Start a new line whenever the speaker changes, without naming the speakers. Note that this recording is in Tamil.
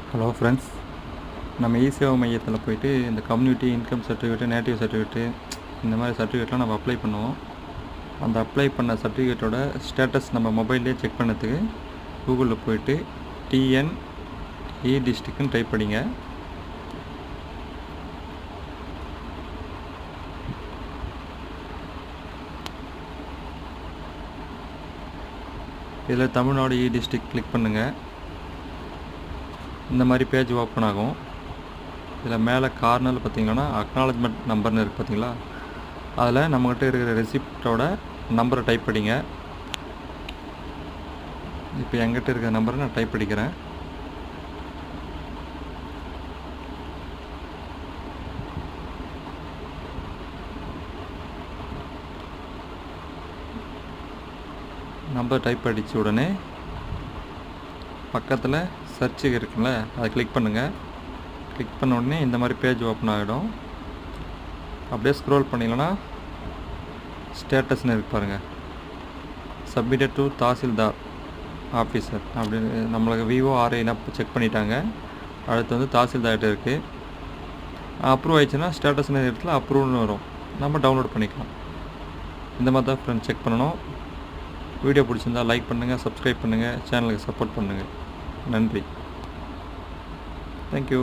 ஹலோ ஃப்ரெண்ட்ஸ், நம்ம இ-சேவை மையத்தில் போயிட்டு இந்த community income certificate, native certificate இந்த மாதிரி சர்டிஃபிகேட்லாம் நம்ம அப்ளை பண்ணுவோம். அந்த அப்ளை பண்ண சர்டிஃபிகேட்டோட ஸ்டேட்டஸ் நம்ம மொபைல்லேயே செக் பண்ணதுக்கு கூகுளில் போயிட்டு டிஎன் இ-டிஸ்ட்ரிக்ட்னு டைப் பண்ணிங்க. இதில் தமிழ்நாடு இ-டிஸ்ட்ரிக்ட் கிளிக் பண்ணுங்கள். இந்த மாதிரி பேஜ் ஓப்பன் ஆகும். இதில் மேலே கார்னரில் பார்த்தீங்கன்னா அக்னாலஜ்மெண்ட் நம்பர்னு இருக்குது பார்த்தீங்களா, அதில் நம்மகிட்ட இருக்கிற ரெசிப்டோட நம்பரை டைப் பண்ணிங்க. இப்போ என்கிட்ட இருக்கிற நம்பரை நான் டைப் பண்ணிக்கிறேன். நம்பர் டைப் அடித்த உடனே பக்கத்தில் சர்ச்சு இருக்குல்ல, அதை கிளிக் பண்ணுங்கள். கிளிக் பண்ண உடனே இந்த மாதிரி பேஜ் ஓப்பன் ஆகிடும். அப்படியே ஸ்க்ரோல் பண்ணிங்கன்னா ஸ்டேட்டஸ்னு இருக்கு பாருங்கள், சப்மிட்டட் டு தாசில்தார் ஆஃபீஸர் அப்படின்னு நம்மளுக்கு விவோ ஆர்ஐனா செக் பண்ணிட்டாங்க. அடுத்து வந்து தாசில்தார்கிட்ட இருக்குது. அப்ரூவ் ஆயிடுச்சுன்னா ஸ்டேட்டஸ்னு இடத்துல அப்ரூவ்னு வரும், நம்ம டவுன்லோட் பண்ணிக்கலாம். இந்த மாதிரி தான் ஃப்ரெண்ட்ஸ் செக் பண்ணணும். வீடியோ பிடிச்சிருந்தால் லைக் பண்ணுங்கள், சப்ஸ்கிரைப் பண்ணுங்கள், சேனலுக்கு சப்போர்ட் பண்ணுங்கள். நன்றி. தேங்க்யூ.